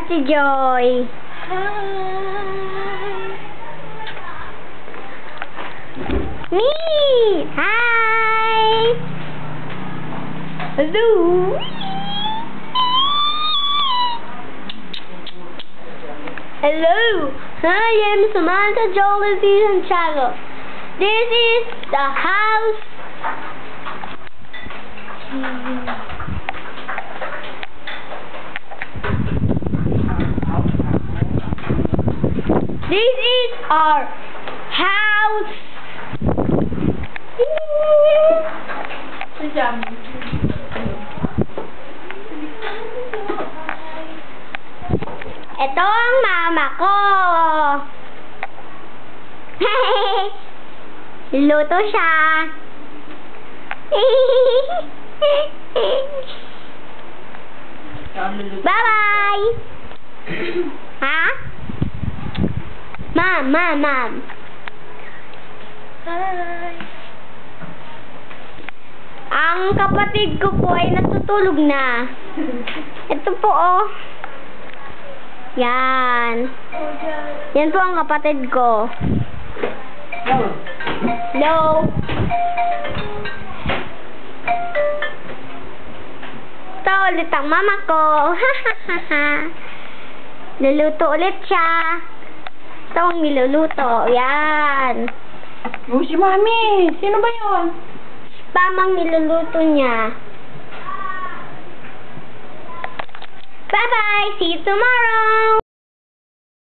si Joy. Me! Hi! Hello! Hello! I am Samantha Jolie Santiago. This is the house. This is our house. Ito ang mama ko. Luto siya. Bye-bye. Ha? Mom. Hi. Ang kapatid ko po ay natutulog na. Ito po, oh. Yan. Yan po ang kapatid ko. Hello. Ito ulit ang mama ko. Luluto ulit siya. Ito ang niluluto. Yan. Oh, si Mami. Sino ba yun? Pamang niluluto niya. Bye-bye. See you tomorrow.